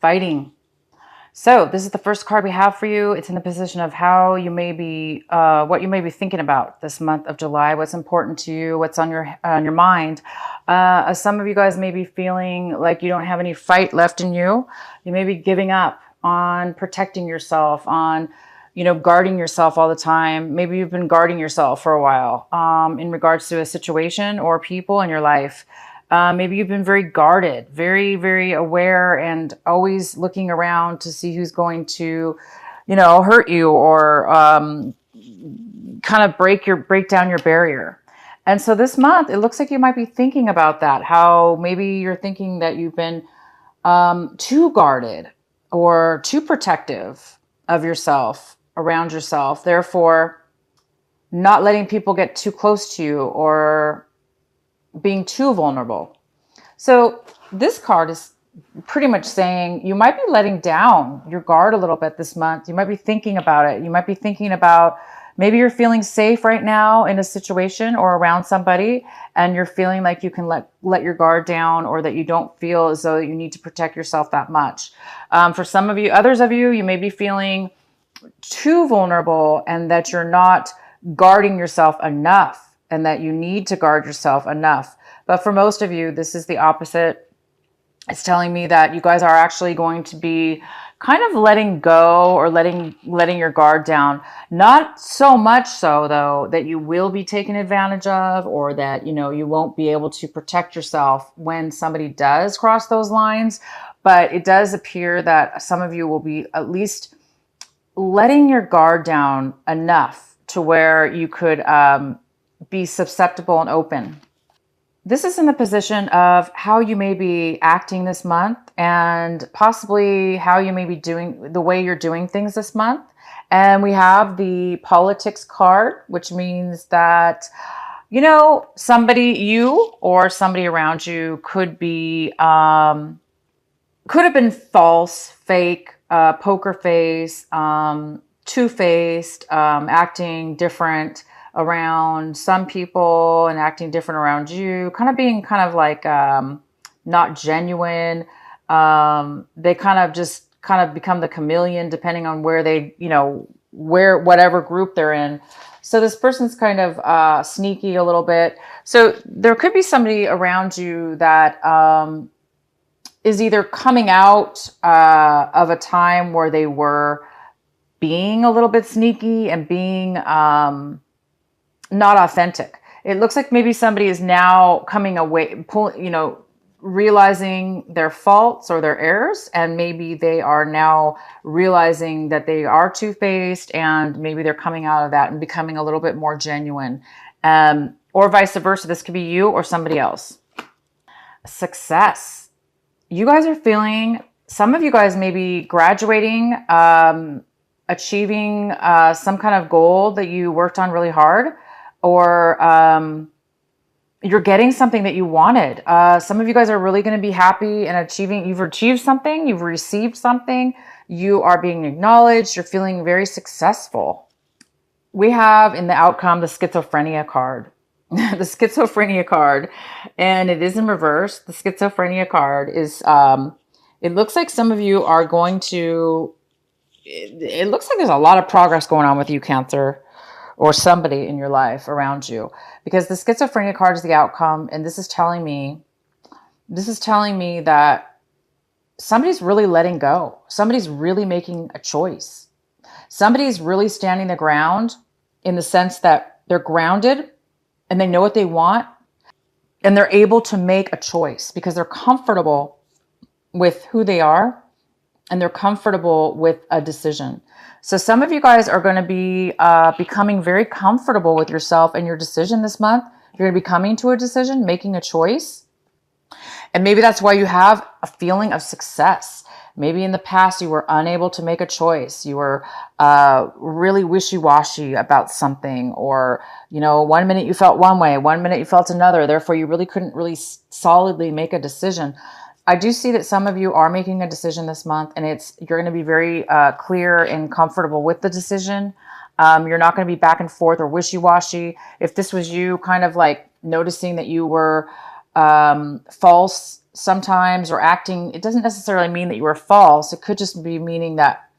fighting. So this is the first card we have for you. It's in the position of how you may be, what you may be thinking about this month of July, what's important to you, what's on your mind. Some of you guys may be feeling like you don't have any fight left in you. You may be giving up on protecting yourself, on guarding yourself all the time. Maybe you've been guarding yourself for a while in regards to a situation or people in your life. Maybe you've been very guarded, very, very aware, and always looking around to see who's going to, hurt you or kind of break down your barrier. And so this month, it looks like you might be thinking about that, how maybe you're thinking that you've been too guarded or too protective of yourself, around yourself, therefore not letting people get too close to you or being too vulnerable. So this card is pretty much saying you might be letting down your guard a little bit this month. You might be thinking about it. You might be thinking about maybe you're feeling safe right now in a situation or around somebody, and you're feeling like you can let your guard down, or that you don't feel as though you need to protect yourself that much. For some of you, others of you, you may be feeling too vulnerable and that you're not guarding yourself enough, and that you need to guard yourself enough. But for most of you, this is the opposite. It's telling me that you guys are actually going to be kind of letting go or letting your guard down. Not so much so, though, that you will be taken advantage of, or that, you won't be able to protect yourself when somebody does cross those lines. But it does appear that some of you will be at least letting your guard down enough to where you could be susceptible and open. This is in the position of how you may be acting this month, and possibly how you may be doing the way you're doing things this month. And we have the politics card, which means that, you or somebody around you could have been false, fake, poker face, two-faced, acting different around some people and acting different around you, kind of being like not genuine. They kind of become the chameleon depending on where they, whatever group they're in. So this person's kind of sneaky a little bit. So there could be somebody around you that is either coming out of a time where they were being a little bit sneaky and being not authentic. It looks like maybe somebody is now coming away, realizing their faults or their errors, and maybe they are now realizing that they are two-faced, and maybe they're coming out of that and becoming a little bit more genuine, or vice versa. This could be you or somebody else. Success. You guys are feeling, some of you guys may be graduating, achieving some kind of goal that you worked on really hard, or you're getting something that you wanted. Some of you guys are really going to be happy and you've achieved something, you've received something, you are being acknowledged, you're feeling very successful. We have in the outcome the schizophrenia card. The schizophrenia card, and it is in reverse. The schizophrenia card is, it looks like some of you are going to, it looks like there's a lot of progress going on with you, Cancer, or somebody in your life around you, because the schizophrenia card is the outcome. And this is telling me that somebody's really letting go. Somebody's really making a choice. Somebody's really standing the ground, in the sense that they're grounded and they know what they want, and they're able to make a choice because they're comfortable with who they are, and they're comfortable with a decision. So some of you guys are going to be becoming very comfortable with yourself and your decision this month. You're going to be coming to a decision, making a choice. And maybe that's why you have a feeling of success. Maybe in the past you were unable to make a choice. You were really wishy-washy about something, or, 1 minute you felt one way, 1 minute you felt another. Therefore, you really couldn't really solidly make a decision. I do see that some of you are making a decision this month, and you're going to be very clear and comfortable with the decision. You're not going to be back and forth or wishy-washy. If this was you kind of like noticing that you were false sometimes, or acting. It doesn't necessarily mean that you were false. It could just be meaning that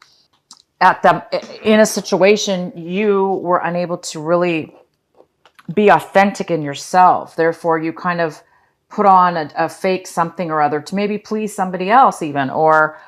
in a situation, you were unable to really be authentic in yourself. Therefore, you kind of put on a fake something or other to maybe please somebody else even, or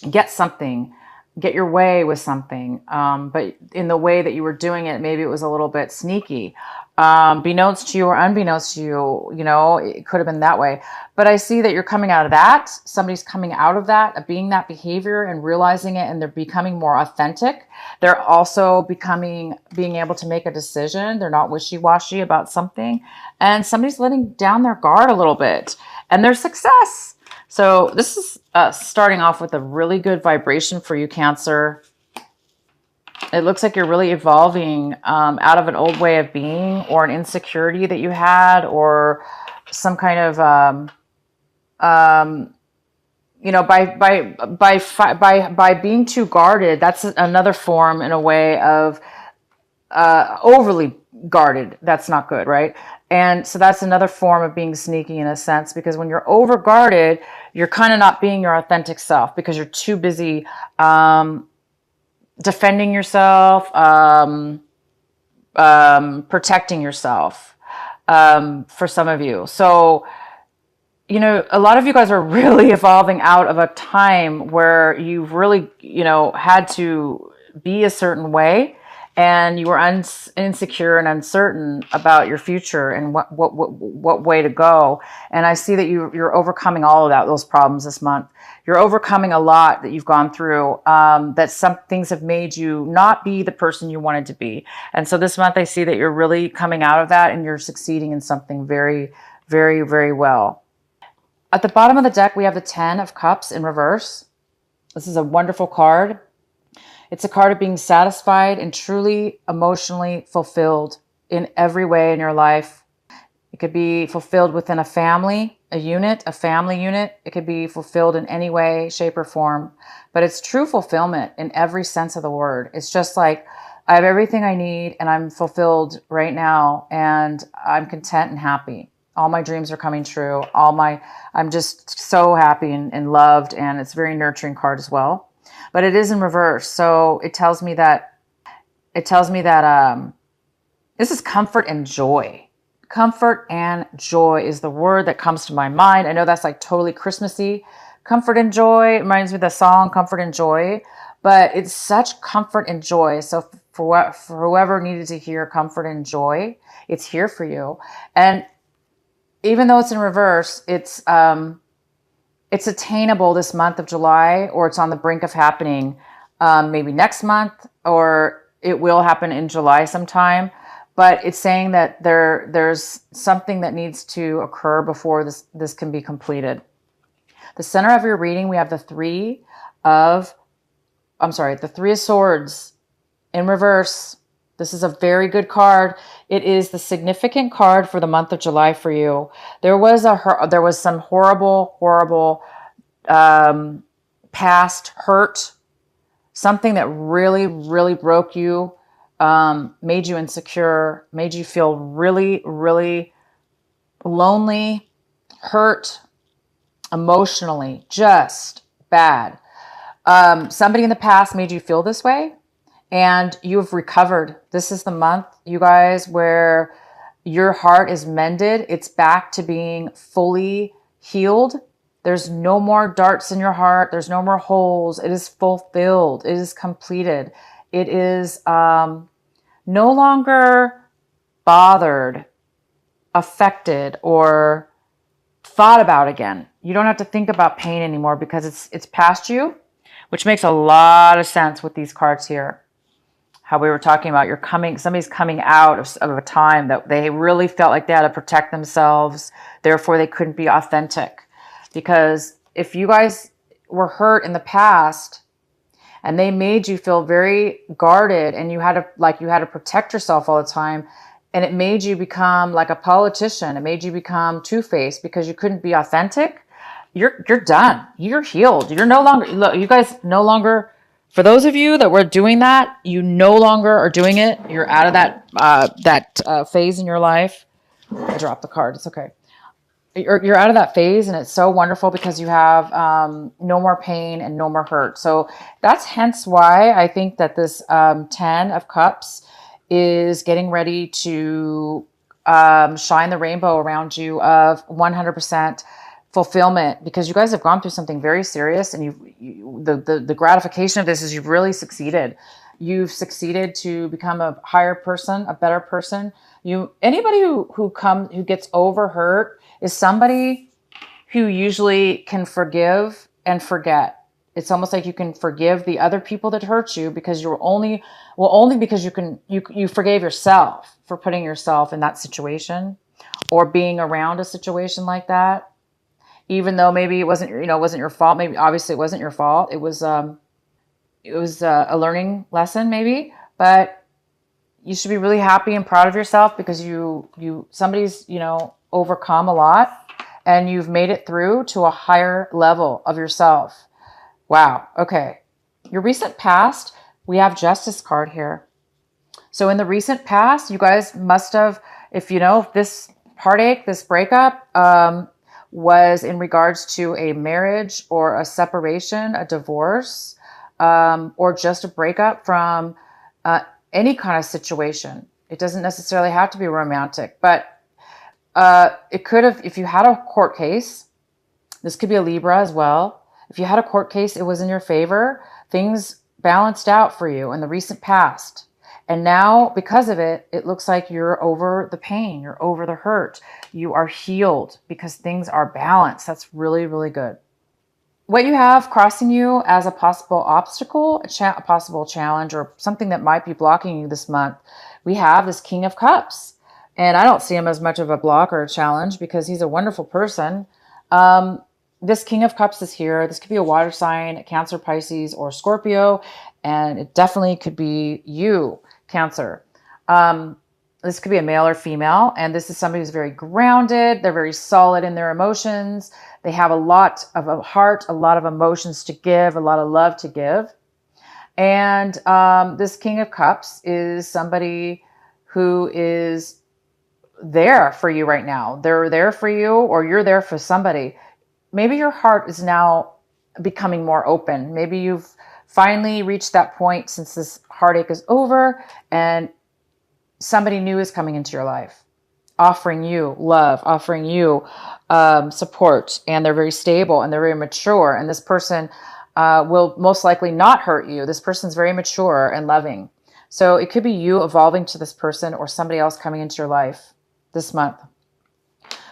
get something, get your way with something. But in the way that you were doing it, maybe it was a little bit sneaky. Beknownst to you or unbeknownst to you, it could have been that way. But I see that you're coming out of that. Somebody's coming out of that, being that behavior and realizing it, and they're becoming more authentic. They're also being able to make a decision. They're not wishy-washy about something. And somebody's letting down their guard a little bit, and their success. So this is starting off with a really good vibration for you, Cancer. It looks like you're really evolving out of an old way of being, or an insecurity that you had, or some kind of, by being too guarded. That's another form, in a way, of overly guarded. That's not good, right? And so that's another form of being sneaky, in a sense, because when you're over guarded, you're kind of not being your authentic self, because you're too busy defending yourself, protecting yourself, for some of you. So, a lot of you guys are really evolving out of a time where you've really, had to be a certain way, and you were insecure and uncertain about your future and what way to go. And I see that you're overcoming all of those problems this month. You're overcoming a lot that you've gone through, that some things have made you not be the person you wanted to be. And so this month I see that you're really coming out of that, and you're succeeding in something very, very, very well. At the bottom of the deck, we have the 10 of Cups in reverse. This is a wonderful card. It's a card of being satisfied and truly emotionally fulfilled in every way in your life. It could be fulfilled within a family unit. It could be fulfilled in any way, shape, or form. But it's true fulfillment in every sense of the word. It's just like, I have everything I need, and I'm fulfilled right now, and I'm content and happy. All my dreams are coming true. I'm just so happy and loved, and it's a very nurturing card as well. But it is in reverse, so it tells me that this is comfort and joy. Comfort and joy is the word that comes to my mind. I know that's like totally Christmassy. Comfort and joy reminds me of the song Comfort and Joy, but it's such comfort and joy. So for whoever needed to hear comfort and joy, it's here for you. And even though it's in reverse, it's attainable this month of July, or it's on the brink of happening, maybe next month, or it will happen in July sometime. But it's saying that there's something that needs to occur before this can be completed. The center of your reading, we have the Three of Swords in reverse. This is a very good card. It is the significant card for the month of July for you. There was some horrible past hurt, something that really, really broke you, made you insecure, made you feel really, really lonely, hurt, emotionally, just bad. Somebody in the past made you feel this way, and you have recovered. This is the month, you guys, where your heart is mended. It's back to being fully healed. There's no more darts in your heart. There's no more holes. It is fulfilled. It is completed. It is no longer bothered, affected, or thought about again. You don't have to think about pain anymore, because it's past you, which makes a lot of sense with these cards here. How we were talking about, somebody's coming out of a time that they really felt like they had to protect themselves. Therefore, they couldn't be authentic. Because if you guys were hurt in the past and they made you feel very guarded, and you had to protect yourself all the time, and it made you become like a politician, it made you become two-faced because you couldn't be authentic, you're done. You're healed. You're no longer, look, you guys no longer, for those of you that were doing that, you no longer are doing it. You're out of that phase in your life. I dropped the card. It's okay. you're out of that phase, and it's so wonderful because you have no more pain and no more hurt. So that's hence why I think that this 10 of cups is getting ready to shine the rainbow around you of 100% fulfillment, because you guys have gone through something very serious, and the gratification of this is you've really succeeded. You've succeeded to become a higher person, a better person. Anybody who gets over hurt is somebody who usually can forgive and forget. It's almost like you can forgive the other people that hurt you because only because you forgave yourself for putting yourself in that situation or being around a situation like that. Even though maybe it wasn't your fault. Maybe obviously it wasn't your fault. It was a learning lesson maybe, but you should be really happy and proud of yourself because somebody's, overcome a lot and you've made it through to a higher level of yourself. Wow. Okay. Your recent past, we have Justice card here. So in the recent past, you guys must have, if this heartache, this breakup, was in regards to a marriage or a separation, a divorce, or just a breakup from any kind of situation. It doesn't necessarily have to be romantic, but it could have, if you had a court case, this could be a Libra as well. If you had a court case, it was in your favor. Things balanced out for you in the recent past. And now, because of it, it looks like you're over the pain. You're over the hurt. You are healed because things are balanced. That's really, really good. What you have crossing you as a possible obstacle, a possible challenge, or something that might be blocking you this month, we have this King of Cups. And I don't see him as much of a block or a challenge because he's a wonderful person. This King of Cups is here. This could be a water sign, a Cancer, Pisces, or Scorpio. And it definitely could be you, Cancer. This could be a male or female. And this is somebody who's very grounded. They're very solid in their emotions. They have a lot of a heart, a lot of emotions to give, a lot of love to give. And this King of Cups is somebody who is there for you right now. They're there for you, or you're there for somebody. Maybe your heart is now becoming more open. Maybe you've finally reached that point since this heartache is over and somebody new is coming into your life, offering you love, offering you support, and they're very stable and they're very mature. And this person will most likely not hurt you. This person's very mature and loving. So it could be you evolving to this person or somebody else coming into your life this month.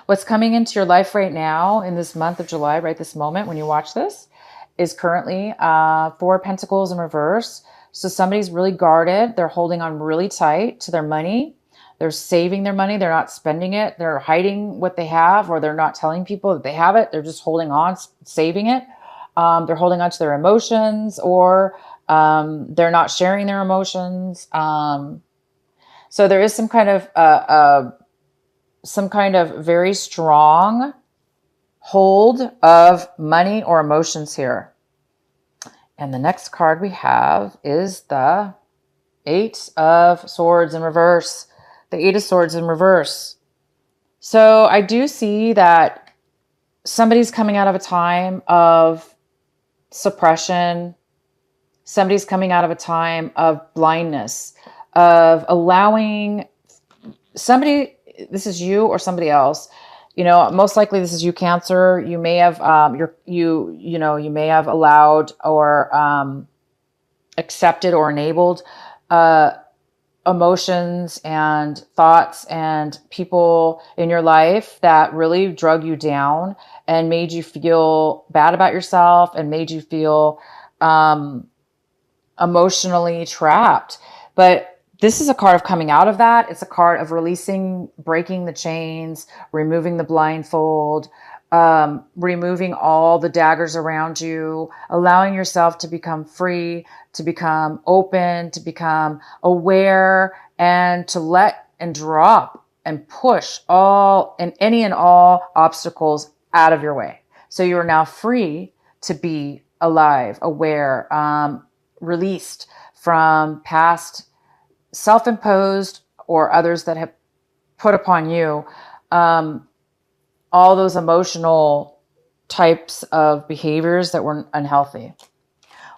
What's coming into your life right now in this month of July, right this moment when you watch this, is currently 4 of Pentacles in reverse. So somebody's really guarded. They're holding on really tight to their money. They're saving their money. They're not spending it. They're hiding what they have, or they're not telling people that they have it. They're just holding on, saving it. They're holding on to their emotions, or they're not sharing their emotions. So there is some kind of very strong hold of money or emotions here. And the next card we have is the 8 of Swords in reverse. The 8 of Swords in reverse. So I do see that somebody's coming out of a time of suppression. Somebody's coming out of a time of blindness, of allowing somebody, this is you or somebody else, most likely this is you, Cancer. You may have, you may have allowed or accepted or enabled emotions and thoughts and people in your life that really drug you down and made you feel bad about yourself and made you feel emotionally trapped. But this is a card of coming out of that. It's a card of releasing, breaking the chains, removing the blindfold, removing all the daggers around you, allowing yourself to become free, to become open, to become aware, and to let and drop and push any and all obstacles out of your way. So you are now free to be alive, aware, released from past self-imposed or others that have put upon you all those emotional types of behaviors that were unhealthy.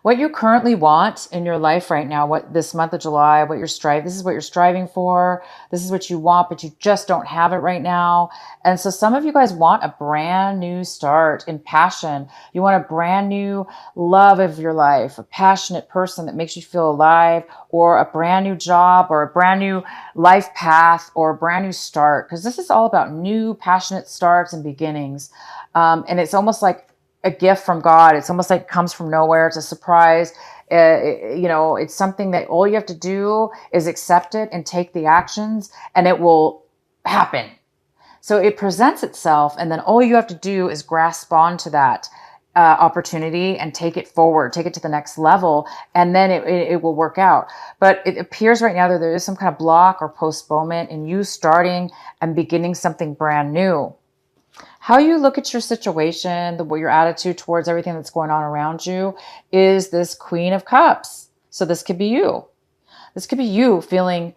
What you currently want in your life right now, what this month of July, this is what you're striving for. This is what you want, but you just don't have it right now. And so some of you guys want a brand new start in passion. You want a brand new love of your life, a passionate person that makes you feel alive, or a brand new job, or a brand new life path, or a brand new start. Because this is all about new passionate starts and beginnings. And it's almost like a gift from God. It's almost like it comes from nowhere. It's a surprise. It's something that all you have to do is accept it and take the actions, and it will happen. So it presents itself, and then all you have to do is grasp onto that opportunity and take it forward, take it to the next level, and then it will work out. But it appears right now that there is some kind of block or postponement in you starting and beginning something brand new. How you look at your situation, your attitude towards everything that's going on around you is this Queen of Cups. So this could be you. This could be you feeling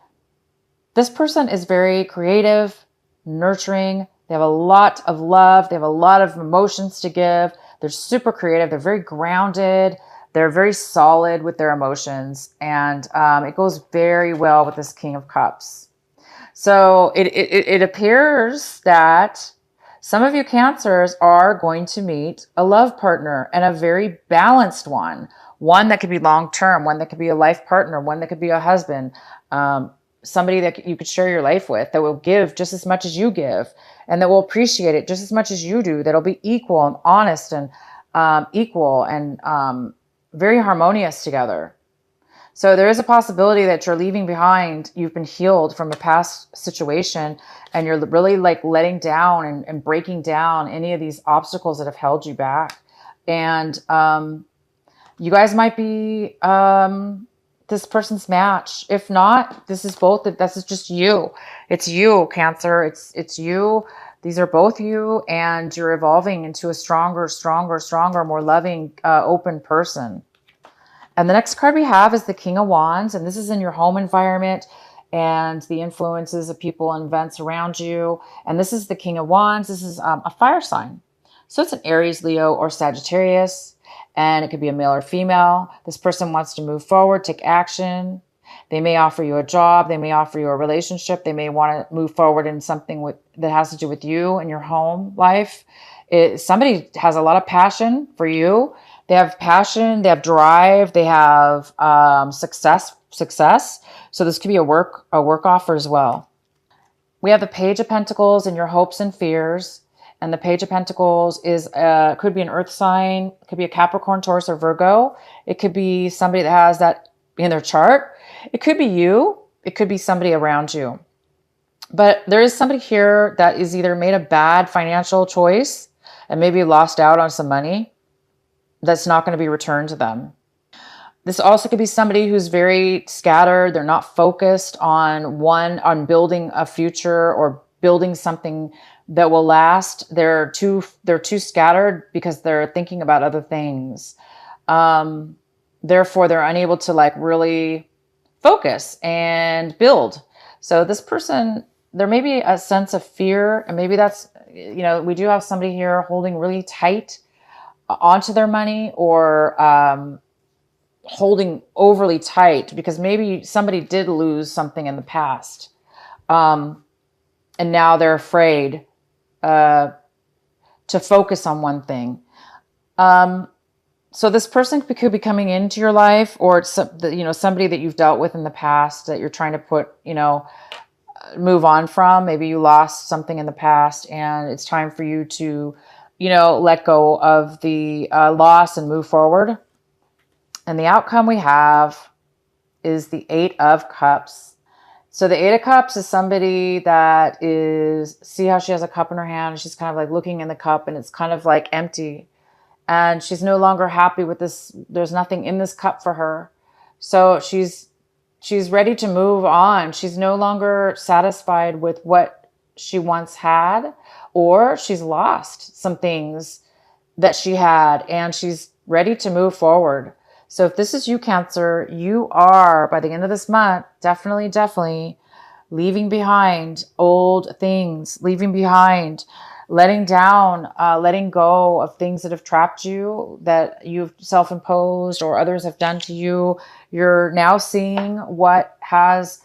this person is very creative, nurturing. They have a lot of love. They have a lot of emotions to give. They're super creative. They're very grounded. They're very solid with their emotions. And it goes very well with this King of Cups. So it appears that some of you Cancers are going to meet a love partner, and a very balanced one. One that could be long-term, one that could be a life partner, one that could be a husband, somebody that you could share your life with, that will give just as much as you give, and that will appreciate it just as much as you do, that'll be equal and honest and equal and very harmonious together. So there is a possibility that you're leaving behind, you've been healed from a past situation, and you're really like letting down and breaking down any of these obstacles that have held you back. And you guys might be this person's match. If not, this is just you. It's you, Cancer. It's you. These are both you, and you're evolving into a stronger, more loving, open person. And the next card we have is the King of Wands, and this is in your home environment and the influences of people and events around you. And this is the King of Wands. This is a fire sign. So it's an Aries, Leo, or Sagittarius, and it could be a male or female. This person wants to move forward, take action. They may offer you a job. They may offer you a relationship. They may want to move forward in something that has to do with you and your home life. Somebody has a lot of passion for you. They have passion, they have drive, they have success. So this could be a work offer as well. We have the Page of Pentacles and your hopes and fears. And the Page of Pentacles could be an earth sign, it could be a Capricorn, Taurus, or Virgo. It could be somebody that has that in their chart. It could be you. It could be somebody around you. But there is somebody here that is either made a bad financial choice and maybe lost out on some money that's not going to be returned to them. This also could be somebody who's very scattered. They're not focused on building a future or building something that will last. They're too scattered because they're thinking about other things. Therefore, they're unable to like really focus and build. So this person, there may be a sense of fear, and maybe that's, we do have somebody here holding really tight onto their money, or holding overly tight because maybe somebody did lose something in the past. And now they're afraid to focus on one thing. So this person could be coming into your life, or it's somebody that you've dealt with in the past that you're trying to move on from. Maybe you lost something in the past and it's time for you to let go of the loss and move forward. And the outcome we have is the Eight of Cups. So the Eight of Cups is somebody that see how she has a cup in her hand. She's kind of like looking in the cup and it's kind of like empty. And she's no longer happy with this. There's nothing in this cup for her. So she's ready to move on. She's no longer satisfied with what she once had, or she's lost some things that she had and she's ready to move forward. So if this is you, Cancer, you are, by the end of this month, definitely leaving behind old things, leaving behind letting down, letting go of things that have trapped you, that you've self-imposed or others have done to you. You're now seeing what has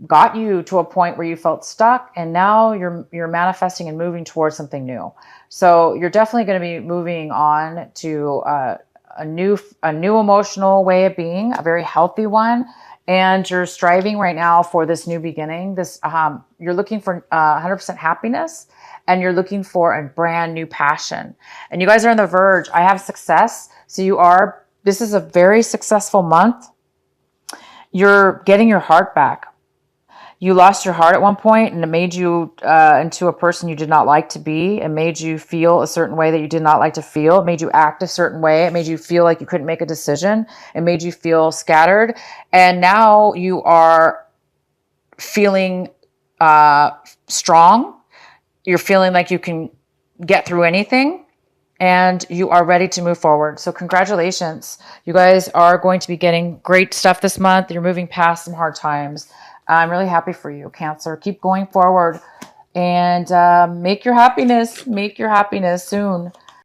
got you to a point where you felt stuck, and now you're manifesting and moving towards something new. So you're definitely going to be moving on to a new emotional way of being, a very healthy one. And you're striving right now for this new beginning. This you're looking for 100% happiness, and you're looking for a brand new passion. And you guys are on the verge. I have success. So you are. This is a very successful month. You're getting your heart back. You lost your heart at one point, and it made you into a person you did not like to be. It made you feel a certain way that you did not like to feel. It made you act a certain way. It made you feel like you couldn't make a decision. It made you feel scattered. And now you are feeling strong. You're feeling like you can get through anything, and you are ready to move forward. So congratulations. You guys are going to be getting great stuff this month. You're moving past some hard times. I'm really happy for you, Cancer. Keep going forward and make your happiness soon.